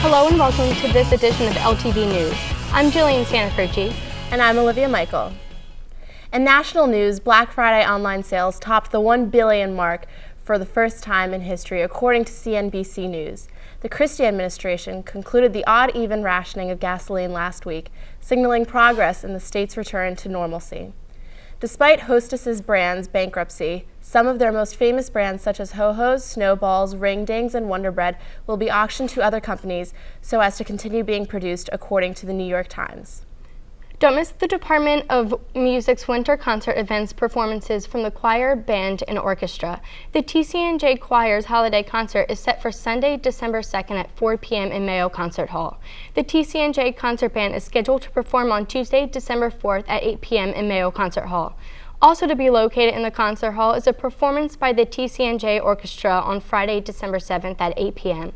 Hello and welcome to this edition of LTV News. I'm Jillian Santacrucci. And I'm Olivia Michael. In national news, Black Friday online sales topped the 1 billion mark for the first time in history, according to CNBC News. The Christie administration concluded the odd-even rationing of gasoline last week, signaling progress in the state's return to normalcy. Despite Hostess's brand's bankruptcy, some of their most famous brands such as Ho-Ho's, Snowballs, Ring Dings, and Wonder Bread will be auctioned to other companies so as to continue being produced, according to the New York Times. Don't miss the Department of Music's winter concert events performances from the choir, band, and orchestra. The TCNJ Choir's holiday concert is set for Sunday, December 2nd at 4 p.m. in Mayo Concert Hall. The TCNJ Concert Band is scheduled to perform on Tuesday, December 4th at 8 p.m. in Mayo Concert Hall. Also to be located in the concert hall is a performance by the TCNJ Orchestra on Friday, December 7th at 8 p.m.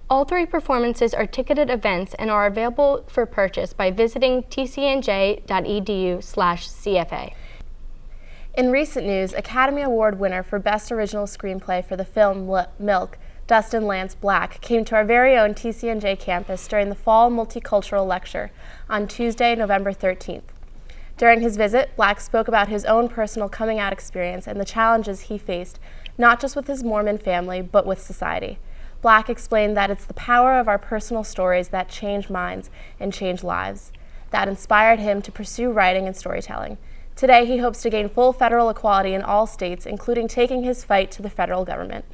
All three performances are ticketed events and are available for purchase by visiting tcnj.edu/CFA. In recent news, Academy Award winner for Best Original Screenplay for the film Milk, Dustin Lance Black, came to our very own TCNJ campus during the Fall Multicultural Lecture on Tuesday, November 13th. During his visit, Black spoke about his own personal coming-out experience and the challenges he faced, not just with his Mormon family, but with society. Black explained that it's the power of our personal stories that change minds and change lives. That inspired him to pursue writing and storytelling. Today, he hopes to gain full federal equality in all states, including taking his fight to the federal government.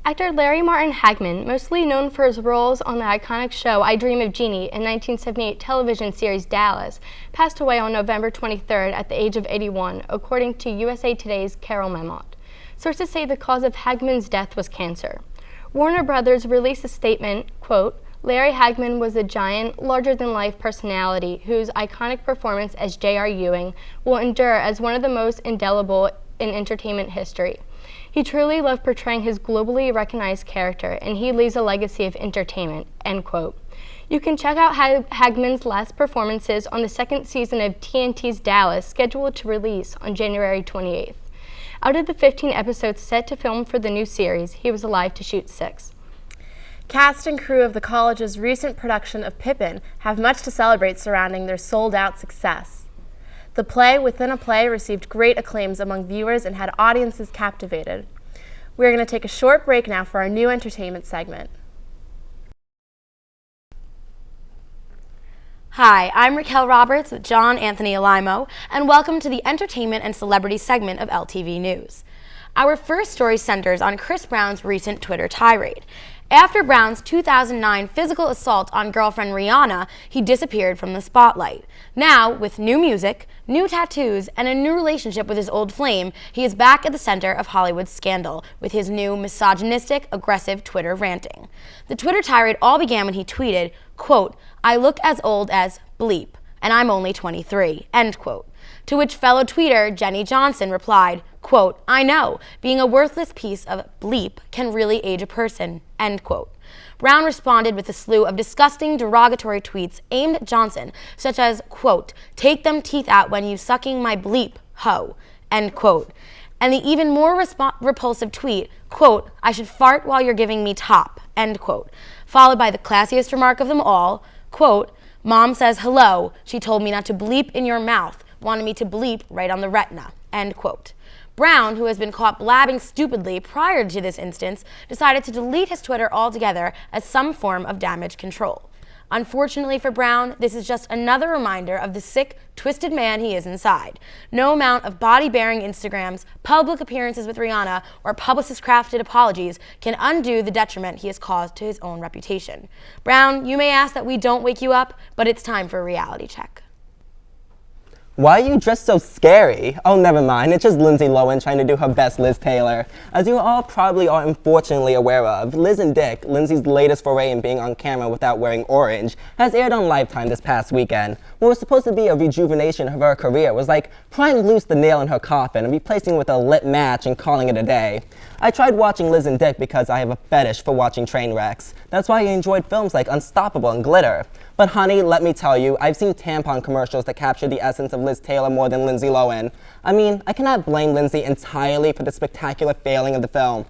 Actor Larry Martin Hagman, mostly known for his roles on the iconic show I Dream of Jeannie and 1978 television series Dallas, passed away on November 23rd at the age of 81, according to USA Today's Carol Memot. Sources say the cause of Hagman's death was cancer. Warner Brothers released a statement, quote, Larry Hagman was a giant, larger-than-life personality whose iconic performance as J.R. Ewing will endure as one of the most indelible in entertainment history. He truly loved portraying his globally recognized character, and he leaves a legacy of entertainment, end quote. You can check out Hagman's last performances on the second season of TNT's Dallas, scheduled to release on January 28th. Out of the 15 episodes set to film for the new series, he was alive to shoot 6. Cast and crew of the college's recent production of Pippin have much to celebrate surrounding their sold-out success. The play within a play received great acclaims among viewers and had audiences captivated. We're going to take a short break now for our new entertainment segment. Hi, I'm Raquel Roberts with John Anthony Alimo, and welcome to the entertainment and celebrity segment of LTV News. Our first story centers on Chris Brown's recent Twitter tirade. After Brown's 2009 physical assault on girlfriend Rihanna, he disappeared from the spotlight. Now, with new music, new tattoos, and a new relationship with his old flame, he is back at the center of Hollywood's scandal with his new misogynistic, aggressive Twitter ranting. The Twitter tirade all began when he tweeted, quote, I look as old as bleep, and I'm only 23, end quote. To which fellow tweeter Jenny Johnson replied, quote, I know, being a worthless piece of bleep can really age a person, end quote. Brown responded with a slew of disgusting, derogatory tweets aimed at Johnson, such as, quote, take them teeth out when you sucking my bleep, ho, end quote. And the even more repulsive tweet, quote, I should fart while you're giving me top, end quote. Followed by the classiest remark of them all, quote, Mom says hello, she told me not to bleep in your mouth, wanted me to bleep right on the retina, end quote. Brown, who has been caught blabbing stupidly prior to this instance, decided to delete his Twitter altogether as some form of damage control. Unfortunately for Brown, this is just another reminder of the sick, twisted man he is inside. No amount of body-bearing Instagrams, public appearances with Rihanna, or publicist-crafted apologies can undo the detriment he has caused to his own reputation. Brown, you may ask that we don't wake you up, but it's time for a reality check. Why are you dressed so scary? Oh, never mind. It's just Lindsay Lohan trying to do her best Liz Taylor. As you all probably are unfortunately aware of, Liz and Dick, Lindsay's latest foray in being on camera without wearing orange, has aired on Lifetime this past weekend. What was supposed to be a rejuvenation of her career was like prying loose the nail in her coffin and replacing it with a lit match and calling it a day. I tried watching Liz and Dick because I have a fetish for watching train wrecks. That's why I enjoyed films like Unstoppable and Glitter. But honey, let me tell you, I've seen tampon commercials that capture the essence of Liz Taylor more than Lindsay Lohan. I mean, I cannot blame Lindsay entirely for the spectacular failing of the film.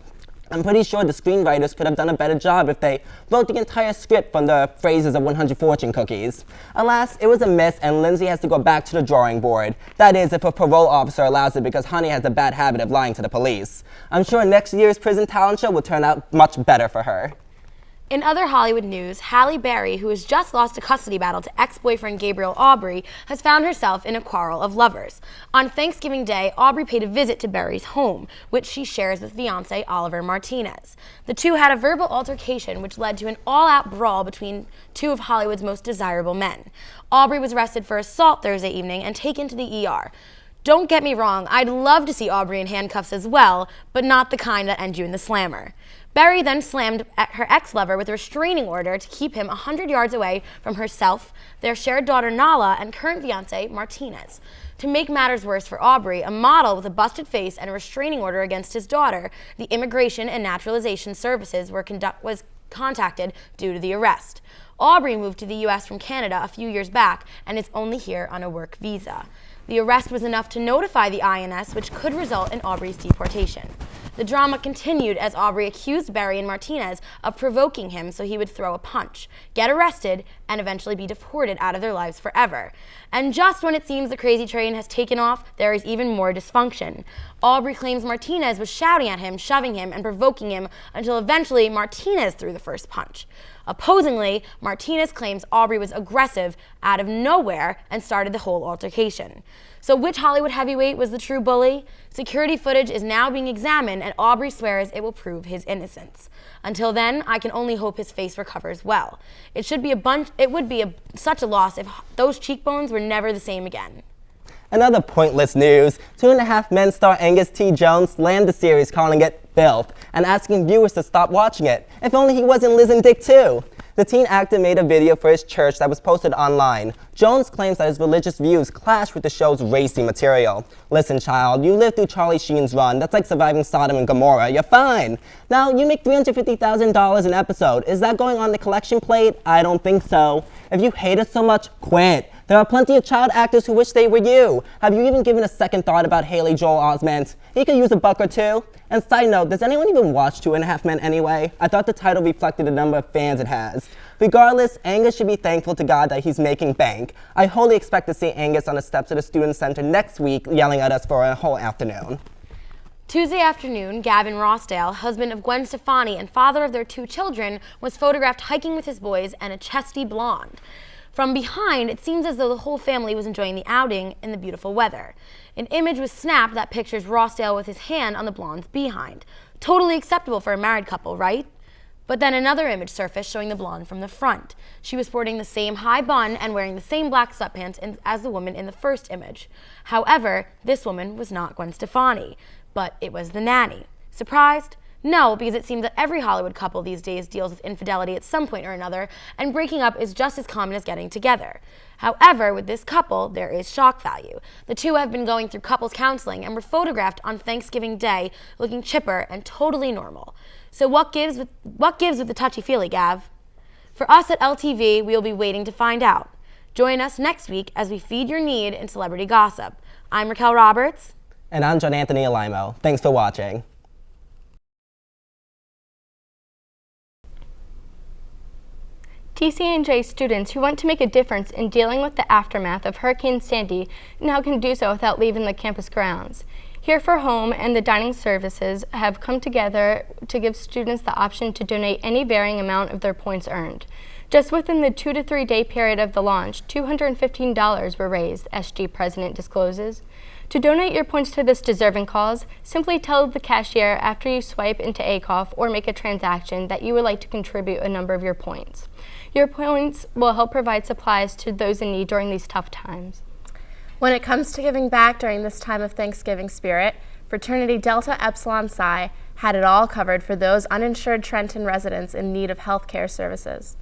I'm pretty sure the screenwriters could have done a better job if they wrote the entire script from the phrases of 100 fortune cookies. Alas, it was a miss, and Lindsay has to go back to the drawing board. That is, if a parole officer allows it, because Honey has a bad habit of lying to the police. I'm sure next year's prison talent show will turn out much better for her. In other Hollywood news, Halle Berry, who has just lost a custody battle to ex-boyfriend Gabriel Aubry, has found herself in a quarrel of lovers. On Thanksgiving Day, Aubry paid a visit to Berry's home, which she shares with fiancé Oliver Martinez. The two had a verbal altercation which led to an all-out brawl between two of Hollywood's most desirable men. Aubry was arrested for assault Thursday evening and taken to the ER. Don't get me wrong, I'd love to see Aubry in handcuffs as well, but not the kind that end you in the slammer. Berry then slammed at her ex-lover with a restraining order to keep him 100 yards away from herself, their shared daughter Nala, and current fiancé Martinez. To make matters worse for Aubry, a model with a busted face and a restraining order against his daughter, the Immigration and Naturalization Services was contacted due to the arrest. Aubry moved to the U.S. from Canada a few years back and is only here on a work visa. The arrest was enough to notify the INS, which could result in Aubry's deportation. The drama continued as Aubry accused Berry and Martinez of provoking him so he would throw a punch, get arrested, and eventually be deported out of their lives forever. And just when it seems the crazy train has taken off, there is even more dysfunction. Aubry claims Martinez was shouting at him, shoving him, and provoking him until eventually Martinez threw the first punch. Opposingly, Martinez claims Aubry was aggressive out of nowhere and started the whole altercation. So which Hollywood heavyweight was the true bully? Security footage is now being examined, and Aubry swears it will prove his innocence. Until then, I can only hope his face recovers well. It would be such a loss if those cheekbones were never the same again. Another pointless news. 2.5 Men star Angus T. Jones slammed the series, calling it filth, and asking viewers to stop watching it. If only he wasn't Liz and Dick too. The teen actor made a video for his church that was posted online. Jones claims that his religious views clash with the show's racy material. Listen, child, you lived through Charlie Sheen's run. That's like surviving Sodom and Gomorrah. You're fine. Now, you make $350,000 an episode. Is that going on the collection plate? I don't think so. If you hate us so much, quit. There are plenty of child actors who wish they were you. Have you even given a second thought about Haley Joel Osment? He could use a buck or two. And side note, does anyone even watch 2.5 Men anyway? I thought the title reflected the number of fans it has. Regardless, Angus should be thankful to God that he's making bank. I wholly expect to see Angus on the steps of the Student Center next week yelling at us for a whole afternoon. Tuesday afternoon, Gavin Rossdale, husband of Gwen Stefani and father of their 2 children, was photographed hiking with his boys and a chesty blonde. From behind, it seems as though the whole family was enjoying the outing in the beautiful weather. An image was snapped that pictures Rossdale with his hand on the blonde's behind. Totally acceptable for a married couple, right? But then another image surfaced showing the blonde from the front. She was sporting the same high bun and wearing the same black sweatpants as the woman in the first image. However, this woman was not Gwen Stefani, but it was the nanny. Surprised? No, because it seems that every Hollywood couple these days deals with infidelity at some point or another, and breaking up is just as common as getting together. However, with this couple, there is shock value. The two have been going through couples counseling and were photographed on Thanksgiving Day looking chipper and totally normal. So what gives with the touchy-feely, Gav? For us at LTV, we will be waiting to find out. Join us next week as we feed your need in celebrity gossip. I'm Raquel Roberts. And I'm John Anthony Alimo. Thanks for watching. TCNJ students who want to make a difference in dealing with the aftermath of Hurricane Sandy now can do so without leaving the campus grounds. Here for Home and the dining services have come together to give students the option to donate any varying amount of their points earned. Just within the 2 to 3 day period of the launch, $215 were raised, SG President discloses. To donate your points to this deserving cause, simply tell the cashier after you swipe into ACOF or make a transaction that you would like to contribute a number of your points. Your points will help provide supplies to those in need during these tough times. When it comes to giving back during this time of Thanksgiving spirit, fraternity Delta Epsilon Psi had it all covered for those uninsured Trenton residents in need of health care services.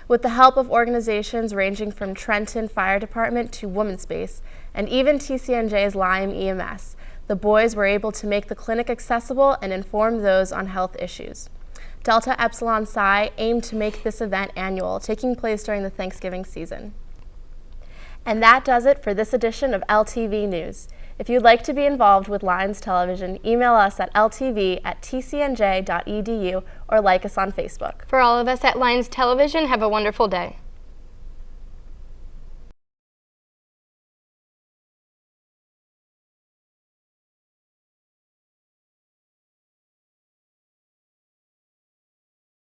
With the help of organizations ranging from Trenton Fire Department to Women's Space, and even TCNJ's Lyme EMS, the boys were able to make the clinic accessible and inform those on health issues. Delta Epsilon Psi aimed to make this event annual, taking place during the Thanksgiving season. And that does it for this edition of LTV News. If you'd like to be involved with Lions Television, email us at ltv@tcnj.edu or like us on Facebook. For all of us at Lions Television, have a wonderful day.